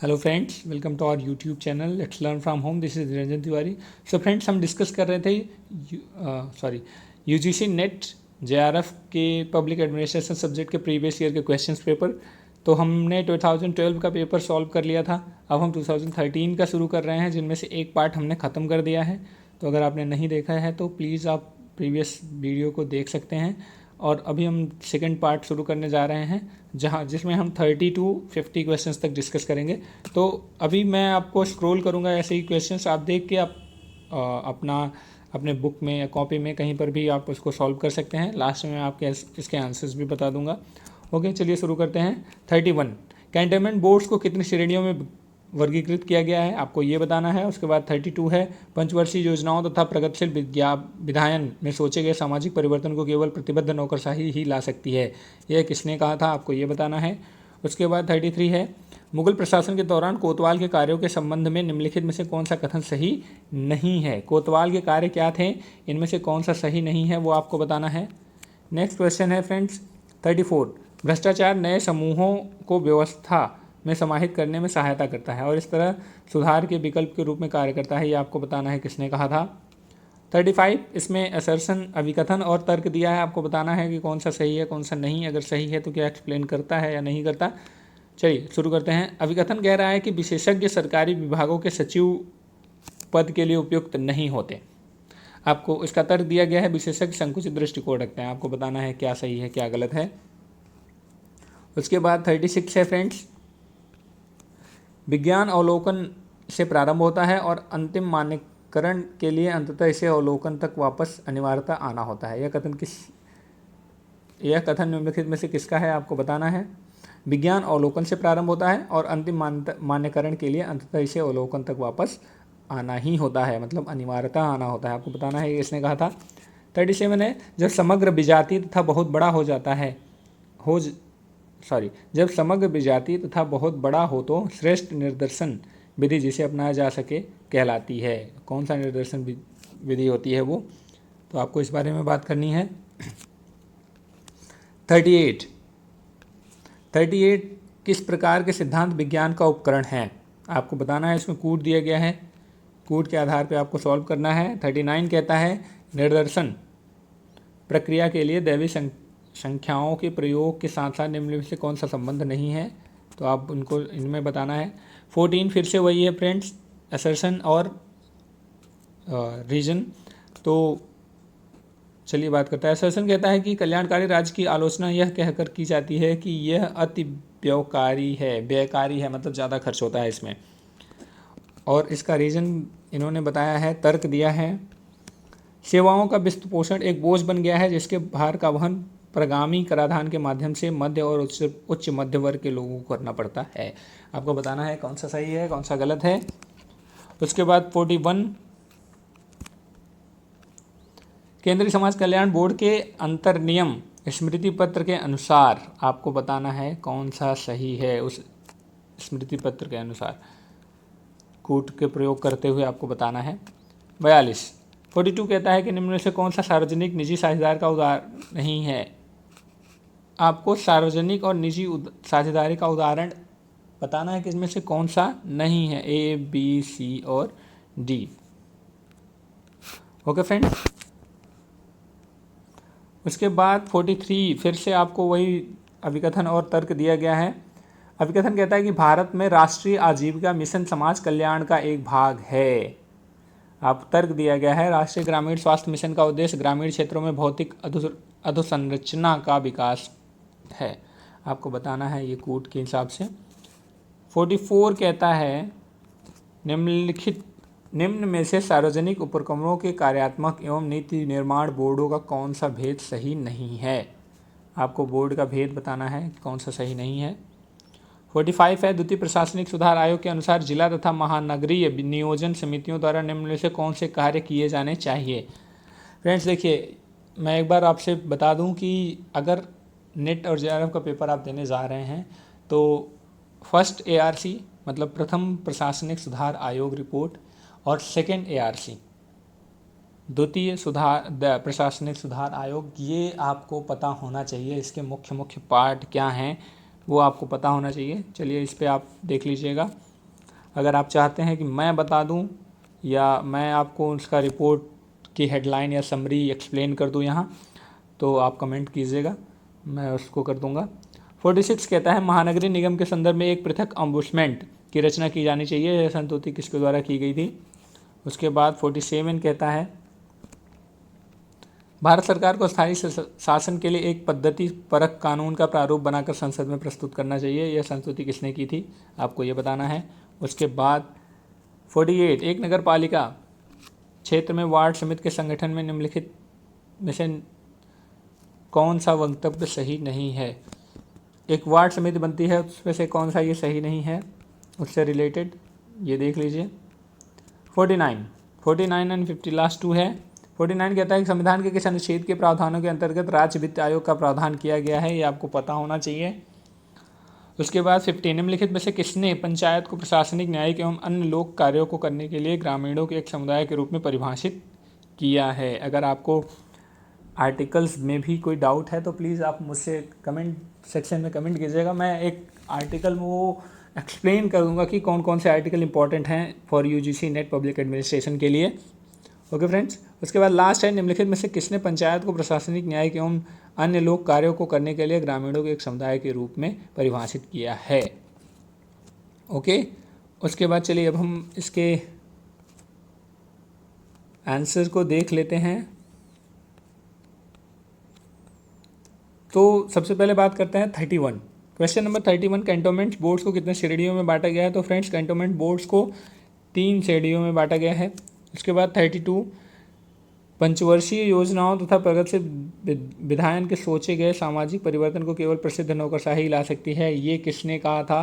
Hello friends, welcome to our YouTube channel let's learn from home. This is Niranjan Tiwari. So friends, हम discuss कर रहे थे UGC NET JRF के public administration subject के previous year के questions paper. तो हमने 2012 का पेपर सॉल्व कर लिया था। अब हम 2013 का शुरू कर रहे हैं, जिनमें से एक पार्ट हमने ख़त्म कर दिया है। तो अगर आपने नहीं देखा है तो प्लीज़ आप प्रीवियस वीडियो को देख सकते हैं। और अभी हम सेकेंड पार्ट शुरू करने जा रहे हैं, जिसमें हम 30 to 50 क्वेश्चंस तक डिस्कस करेंगे। तो अभी मैं आपको स्क्रॉल करूंगा ऐसे ही क्वेश्चंस, आप देख के आप अपने बुक में या कॉपी में कहीं पर भी आप उसको सॉल्व कर सकते हैं। लास्ट में आपके इसके आंसर्स भी बता दूंगा। ओके, चलिए शुरू करते हैं। 31, कैंटनमेंट बोर्ड्स को कितनी श्रेणियों में वर्गीकृत किया गया है, आपको ये बताना है। उसके बाद 32 है, पंचवर्षीय योजनाओं तथा प्रगतिशील विधायन में सोचे गए सामाजिक परिवर्तन को केवल प्रतिबद्ध नौकरशाही ही ला सकती है, यह किसने कहा था, आपको ये बताना है। उसके बाद 33 है, मुगल प्रशासन के दौरान कोतवाल के कार्यों के संबंध में निम्नलिखित में से कौन सा कथन सही नहीं है। कोतवाल के कार्य क्या थे, इनमें से कौन सा सही नहीं है वो आपको बताना है। नेक्स्ट क्वेश्चन है फ्रेंड्स 34, भ्रष्टाचार नए समूहों को व्यवस्था में समाहित करने में सहायता करता है और इस तरह सुधार के विकल्प के रूप में कार्य करता है, ये आपको बताना है किसने कहा था। 35, इसमें असर्शन अभिकथन और तर्क दिया है, आपको बताना है कि कौन सा सही है कौन सा नहीं। अगर सही है तो क्या एक्सप्लेन करता है या नहीं करता। चलिए शुरू करते हैं। अभिकथन कह रहा है कि विशेषज्ञ सरकारी विभागों के सचिव पद के लिए उपयुक्त नहीं होते। आपको इसका तर्क दिया गया है, विशेषज्ञ संकुचित दृष्टिकोण रखते हैं, आपको बताना है क्या सही है क्या गलत है। उसके बाद 36 है फ्रेंड्स, विज्ञान अवलोकन से प्रारंभ होता है और अंतिम मान्यकरण के लिए अंततः इसे अवलोकन तक वापस अनिवार्यता आना होता है। यह कथन निम्नलिखित में से किसका है, आपको बताना है। विज्ञान अवलोकन से प्रारंभ होता है और अंतिम मान्यकरण के लिए अंततः इसे अवलोकन तक वापस आना ही होता है, मतलब अनिवार्यता आना होता है, आपको बताना है इसने कहा था। 37 है, जब समग्र विजातीय तथा बहुत बड़ा हो जाता है जब समग्र विजातीय तथा बहुत बड़ा हो तो श्रेष्ठ निर्देशन विधि जिसे अपनाया जा सके कहलाती है। कौन सा निर्देशन विधि होती है वो, तो आपको इस बारे में बात करनी है। 38 किस प्रकार के सिद्धांत विज्ञान का उपकरण है, आपको बताना है। इसमें कूट दिया गया है, कूट के आधार पर आपको सॉल्व करना है। 39 कहता है निर्दर्शन प्रक्रिया के लिए दैवीय संख्याओं के प्रयोग के साथ साथ निम्नलिखित में से कौन सा संबंध नहीं है, तो आप उनको इनमें बताना है। 14 फिर से वही है फ्रेंड्स, असर्शन और रीजन। तो चलिए बात करता है। असर्शन कहता है कि कल्याणकारी राज्य की आलोचना यह कहकर की जाती है कि यह अति व्ययकारी है, मतलब ज़्यादा खर्च होता है इसमें। और इसका रीजन इन्होंने बताया है, तर्क दिया है, सेवाओं का वित्त पोषण एक बोझ बन गया है जिसके भार का वहन प्रगामी कराधान के माध्यम से मध्य और उच्च मध्य वर्ग के लोगों को करना पड़ता है। आपको बताना है कौन सा सही है कौन सा गलत है। उसके बाद 41, केंद्रीय समाज कल्याण बोर्ड के अंतर्नियम स्मृति पत्र के अनुसार आपको बताना है कौन सा सही है। उस स्मृति पत्र के अनुसार कूट के प्रयोग करते हुए आपको बताना है। 42 कहता है कि निम्न में से कौन सा सार्वजनिक निजी साझेदारी का उदाहरण नहीं है, आपको सार्वजनिक और निजी साझेदारी का उदाहरण बताना है कि इसमें से कौन सा नहीं है, A, B, C और D। Okay friends. उसके बाद 43 फिर से आपको वही अभिकथन और तर्क दिया गया है। अभिकथन कहता है कि भारत में राष्ट्रीय आजीविका मिशन समाज कल्याण का एक भाग है। आप तर्क दिया गया है, राष्ट्रीय ग्रामीण स्वास्थ्य मिशन का उद्देश्य ग्रामीण क्षेत्रों में भौतिक अधोसंरचना का विकास है, आपको बताना है ये कूट के हिसाब से। 44 कहता है निम्न में से सार्वजनिक उपक्रमों के कार्यात्मक एवं नीति निर्माण बोर्डों का कौन सा भेद सही नहीं है, आपको बोर्ड का भेद बताना है कौन सा सही नहीं है। 45 है, द्वितीय प्रशासनिक सुधार आयोग के अनुसार जिला तथा महानगरीय नियोजन समितियों द्वारा निम्न में से कौन से कार्य किए जाने चाहिए। फ्रेंड्स देखिए, मैं एक बार आपसे बता दूं कि अगर नेट और जेआरएफ का पेपर आप देने जा रहे हैं तो फर्स्ट ARC मतलब प्रथम प्रशासनिक सुधार आयोग रिपोर्ट और सेकंड ARC द्वितीय प्रशासनिक सुधार आयोग, ये आपको पता होना चाहिए। इसके मुख्य पार्ट क्या हैं वो आपको पता होना चाहिए। चलिए इस पर आप देख लीजिएगा। अगर आप चाहते हैं कि मैं बता दूं या मैं आपको उसका रिपोर्ट की हेडलाइन या समरी एक्सप्लेन कर दूं यहाँ, तो आप कमेंट कीजिएगा, मैं उसको कर दूंगा। 46 कहता है महानगरीय निगम के संदर्भ में एक पृथक ऑम्बुड्समेंट की रचना की जानी चाहिए। यह संस्तुति किसके द्वारा की गई थी? उसके बाद 47 कहता है भारत सरकार को स्थायी शासन के लिए एक पद्धति परक कानून का प्रारूप बनाकर संसद में प्रस्तुत करना चाहिए। यह संस्तुति किसने की थी? आपको ये बताना है। उसके बाद 48 एक नगर पालिका क्षेत्र में वार्ड समिति के संगठन में निम्नलिखित में से कौन सा वक्तव्य सही नहीं है? एक वार्ड समिति बनती है, उसमें से कौन सा ये सही नहीं है उससे रिलेटेड, ये देख लीजिए। 49 एंड 50 लास्ट 2 है। 49 कहता है कि संविधान के किस अनुच्छेद के प्रावधानों के अंतर्गत राज्य वित्त आयोग का प्रावधान किया गया है, ये आपको पता होना चाहिए। उसके बाद 50 निम्नलिखित में से किसने पंचायत को प्रशासनिक, न्यायिक एवं अन्य लोक कार्यों को करने के लिए ग्रामीणों के एक समुदाय के रूप में परिभाषित किया है? अगर आपको आर्टिकल्स में भी कोई डाउट है तो प्लीज़ आप मुझसे कमेंट सेक्शन में कमेंट कीजिएगा। मैं एक आर्टिकल में वो एक्सप्लेन करूँगा कि कौन कौन से आर्टिकल इंपॉर्टेंट हैं for UGC net public administration के लिए। ओके फ्रेंड्स, उसके बाद लास्ट है निम्नलिखित में से किसने पंचायत को प्रशासनिक, न्यायिक एवं अन्य लोक कार्यों को करने के लिए ग्रामीणों के एक समुदाय के रूप में परिभाषित किया है? ओके, उसके बाद चलिए अब हम इसके आंसर को देख लेते हैं। तो सबसे पहले बात करते हैं 31। क्वेश्चन नंबर 31, कैंटोनमेंट बोर्ड्स को कितने श्रेणियों में बांटा गया है? तो फ्रेंड्स कैंटोनमेंट बोर्ड्स को 3 श्रेणियों में बांटा गया है। उसके बाद 32, पंचवर्षीय योजनाओं तथा प्रगतिशील विधायन के सोचे गए सामाजिक परिवर्तन को केवल प्रसिद्ध नौकरशाही ही ला सकती है। ये किसने कहा था?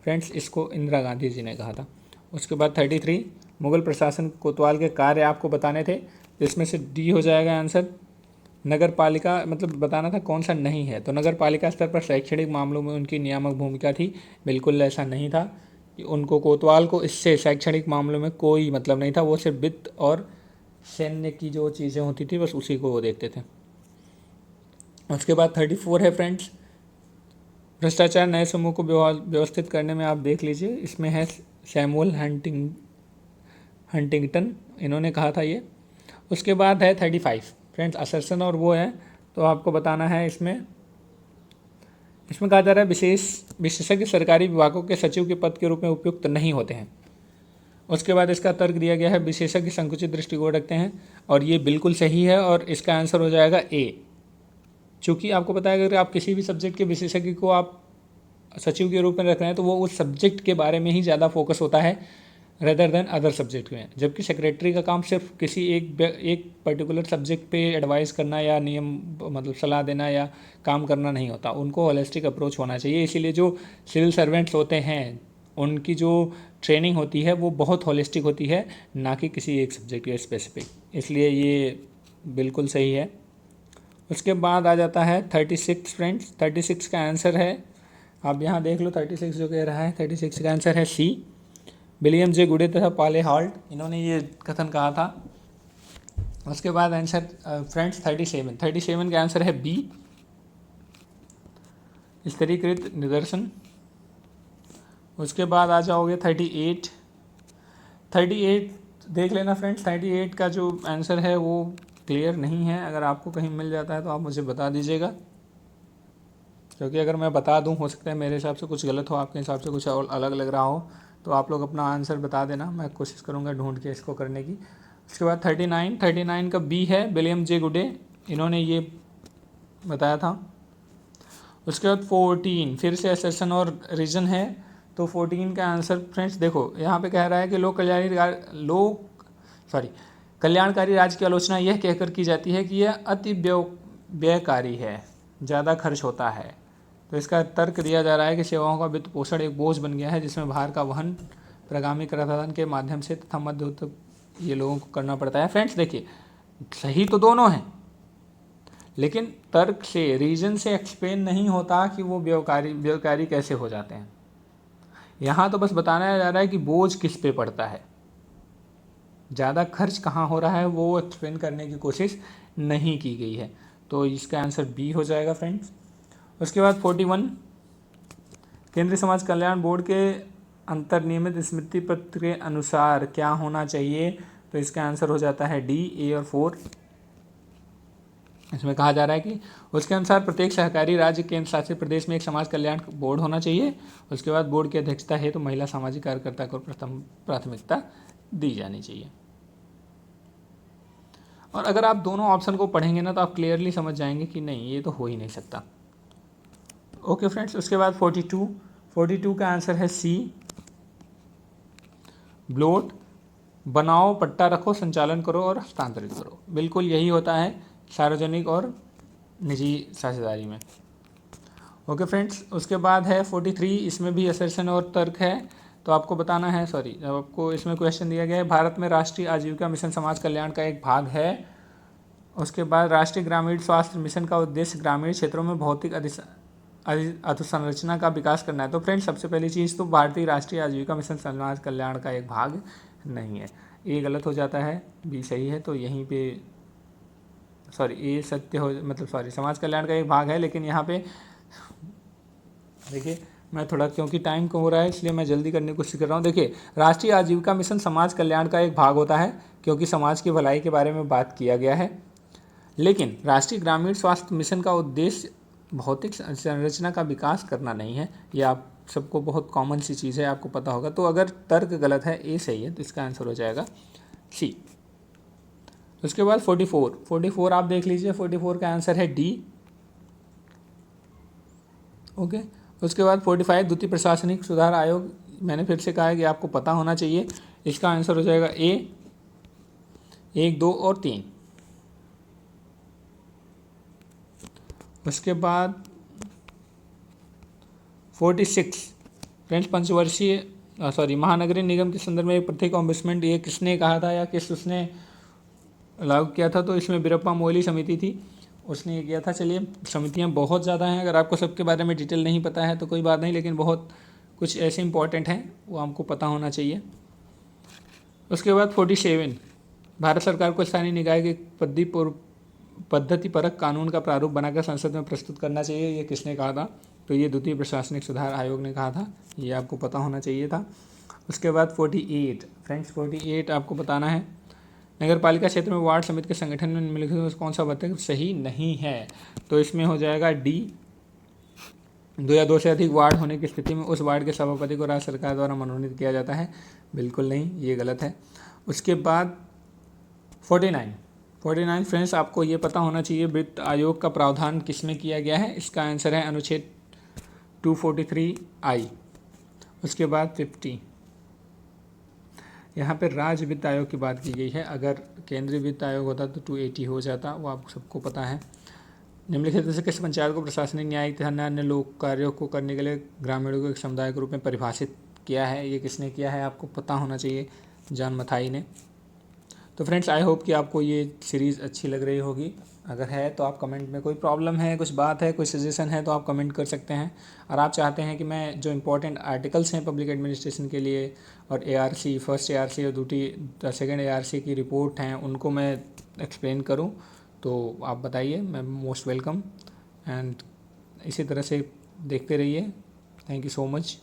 फ्रेंड्स इसको इंदिरा गांधी जी ने कहा था। उसके बाद 33, मुगल प्रशासन कोतवाल के कार्य आपको बताने थे, इसमें से डी हो जाएगा आंसर। नगर पालिका मतलब बताना था कौन सा नहीं है, तो नगर पालिका स्तर पर शैक्षणिक मामलों में उनकी नियामक भूमिका थी, बिल्कुल ऐसा नहीं था कि उनको कोतवाल को इससे शैक्षणिक मामलों में कोई मतलब नहीं था, वो सिर्फ वित्त और सैन्य की जो चीज़ें होती थी बस उसी को वो देखते थे। उसके बाद 34 है फ्रेंड्स, भ्रष्टाचार नए समूह को व्यवस्थित करने में आप देख लीजिए, इसमें है सैमुअल हंटिंगटन, इन्होंने कहा था ये। उसके बाद है 35 फ्रेंड्स, असर्शन और वो है, तो आपको बताना है इसमें कहा जा रहा है विशेषज्ञ सरकारी विभागों के सचिव के पद के रूप में उपयुक्त नहीं होते हैं। उसके बाद इसका तर्क दिया गया है विशेषज्ञ संकुचित दृष्टिकोण रखते हैं, और ये बिल्कुल सही है और इसका आंसर हो जाएगा ए। चूँकि आपको पता है अगर आप किसी भी सब्जेक्ट के विशेषज्ञ को आप सचिव के रूप में रख रहे हैं तो वो उस सब्जेक्ट के बारे में ही ज़्यादा फोकस होता है रेदर देन अदर सब्जेक्ट में, जबकि सेक्रेटरी का काम सिर्फ किसी एक पर्टिकुलर सब्जेक्ट पे एडवाइस करना या नियम मतलब सलाह देना या काम करना नहीं होता, उनको होलिस्टिक अप्रोच होना चाहिए। इसीलिए जो सिविल सर्वेंट्स होते हैं उनकी जो ट्रेनिंग होती है वो बहुत होलिस्टिक होती है, ना कि किसी एक सब्जेक्ट या स्पेसिफिक, इसलिए ये बिल्कुल सही है। उसके बाद आ जाता है 36 फ्रेंड्स, 36 का आंसर है, आप यहाँ देख लो 36 जो कह रहा है, 36 का आंसर है सी, विलियम जे गुडे तथा पाले हॉल्ट, इन्होंने ये कथन कहा था। उसके बाद आंसर फ्रेंड्स 37 का आंसर है बी, स्तरीकृत निदर्शन। उसके बाद आ जाओगे 38 देख लेना फ्रेंड्स, 38 का जो आंसर है वो क्लियर नहीं है, अगर आपको कहीं मिल जाता है तो आप मुझे बता दीजिएगा, क्योंकि अगर मैं बता दूं हो सकता है मेरे हिसाब से कुछ गलत हो, आपके हिसाब से कुछ और अलग लग रहा हो, तो आप लोग अपना आंसर बता देना, मैं कोशिश करूंगा ढूंढ के इसको करने की। उसके बाद 39 का बी है, विलियम जे गुडे, इन्होंने ये बताया था। उसके बाद 14 फिर से असर्शन और रीजन है, तो 14 का आंसर फ्रेंड्स देखो यहाँ पे कह रहा है कि कल्याणकारी राज्य की आलोचना यह कहकर की जाती है कि यह अति व्ययकारी है, ज़्यादा खर्च होता है। तो इसका तर्क दिया जा रहा है कि सेवाओं का वित्त पोषण एक बोझ बन गया है, जिसमें भार का वहन प्रगामी कराधान के माध्यम से तथा मध्य तक ये लोगों को करना पड़ता है। फ्रेंड्स देखिए सही तो दोनों हैं, लेकिन तर्क से रीजन से एक्सप्लेन नहीं होता कि वो व्यवकारी कैसे हो जाते हैं। यहाँ तो बस बताया जा रहा है कि बोझ किस पे पड़ता है, ज़्यादा खर्च कहाँ हो रहा है वो एक्सप्लेन करने की कोशिश नहीं की गई है, तो इसका आंसर बी हो जाएगा फ्रेंड्स। उसके बाद 41 केंद्रीय समाज कल्याण बोर्ड के अंतर्नियमित स्मृति पत्र के अनुसार क्या होना चाहिए? तो इसका आंसर हो जाता है डी, ए और 4। इसमें कहा जा रहा है कि उसके अनुसार प्रत्येक सहकारी राज्य केंद्र शासित प्रदेश में एक समाज कल्याण बोर्ड होना चाहिए। उसके बाद बोर्ड की अध्यक्षता है तो महिला सामाजिक कार्यकर्ता को प्रथम प्राथमिकता दी जानी चाहिए। और अगर आप दोनों ऑप्शन को पढ़ेंगे ना तो आप क्लियरली समझ जाएंगे कि नहीं, ये तो हो ही नहीं सकता। ओके फ्रेंड्स, उसके बाद 42 का आंसर है सी, ब्लोट, बनाओ, पट्टा रखो, संचालन करो और हस्तांतरित करो। बिल्कुल यही होता है सार्वजनिक और निजी साझेदारी में। ओके फ्रेंड्स, उसके बाद है 43, इसमें भी असर्शन और तर्क है। तो आपको बताना है, आपको इसमें क्वेश्चन दिया गया है, भारत में राष्ट्रीय आजीविका मिशन समाज कल्याण का एक भाग है। उसके बाद राष्ट्रीय ग्रामीण स्वास्थ्य मिशन का उद्देश्य ग्रामीण क्षेत्रों में भौतिक अधोसंरचना का विकास करना है। तो फ्रेंड्स, सबसे पहली चीज़ तो भारतीय राष्ट्रीय आजीविका मिशन समाज कल्याण का एक भाग नहीं है, ये गलत हो जाता है, बी सही है। तो यहीं पे ये सत्य हो, समाज कल्याण का एक भाग है, लेकिन यहाँ पे देखिए मैं थोड़ा, क्योंकि टाइम कम हो रहा है इसलिए मैं जल्दी करने की कोशिश कर रहा हूँ। देखिए, राष्ट्रीय आजीविका मिशन समाज कल्याण का एक भाग होता है क्योंकि समाज की भलाई के बारे में बात किया गया है, लेकिन राष्ट्रीय ग्रामीण स्वास्थ्य मिशन का उद्देश्य भौतिक संरचना का विकास करना नहीं है। ये आप सबको बहुत कॉमन सी चीज़ है, आपको पता होगा। तो अगर तर्क गलत है, ए सही है, तो इसका आंसर हो जाएगा सी। उसके बाद 44 आप देख लीजिए, 44 का आंसर है डी। ओके, उसके बाद 45 द्वितीय प्रशासनिक सुधार आयोग, मैंने फिर से कहा है कि आपको पता होना चाहिए। इसका आंसर हो जाएगा ए, 1, 2 और 3। उसके बाद 46 फ्रेंड्स, पंचवर्षीय महानगरीय निगम के संदर्भ में एक प्रत्येक ऑम्बुड्समैन, ये किसने कहा था या किस उसने लागू किया था? तो इसमें वीरप्पा मोइली समिति थी, उसने ये किया था। चलिए, समितियां बहुत ज़्यादा हैं, अगर आपको सबके बारे में डिटेल नहीं पता है तो कोई बात नहीं, लेकिन बहुत कुछ ऐसे इंपॉर्टेंट हैं वो हमको पता होना चाहिए। उसके बाद 47 भारत सरकार को स्थानीय निकाय के पद्धति परक कानून का प्रारूप बनाकर संसद में प्रस्तुत करना चाहिए, ये किसने कहा था? तो ये द्वितीय प्रशासनिक सुधार आयोग ने कहा था, ये आपको पता होना चाहिए था। उसके बाद 48 फ्रेंड्स, 48 आपको बताना है, नगर पालिका क्षेत्र में वार्ड समिति के संगठन में निम्नलिखित कौन सा पद सही नहीं है? तो इसमें हो जाएगा डी, 2 या 2 से अधिक वार्ड होने की स्थिति में उस वार्ड के सभापति को राज्य सरकार द्वारा मनोनीत किया जाता है। बिल्कुल नहीं, ये गलत है। उसके बाद 49 फ्रेंड्स, आपको ये पता होना चाहिए वित्त आयोग का प्रावधान किसमें किया गया है? इसका आंसर है अनुच्छेद 243I। उसके बाद 50, यहाँ पे राज्य वित्त आयोग की बात की गई है, अगर केंद्रीय वित्त आयोग होता तो 280 हो जाता, वो आप सबको पता है। निम्नलिखित से किस पंचायत को प्रशासनिक, न्यायिक तथा अन्य लोक कार्यों को करने के लिए ग्रामीणों को एक समुदाय के रूप में परिभाषित किया है? ये किसने किया है? आपको पता होना चाहिए, जॉन मथाई ने। तो फ्रेंड्स, आई होप कि आपको ये सीरीज़ अच्छी लग रही होगी। अगर है तो आप कमेंट में, कोई प्रॉब्लम है, कुछ बात है, कोई सजेशन है तो आप कमेंट कर सकते हैं। और आप चाहते हैं कि मैं जो इंपॉर्टेंट आर्टिकल्स हैं पब्लिक एडमिनिस्ट्रेशन के लिए और ARC, फर्स्ट ARC और सेकंड ARC की रिपोर्ट हैं, उनको मैं एक्सप्लेन करूं, तो आप बताइए, मैं मोस्ट वेलकम। एंड इसी तरह से देखते रहिए। Thank you so much.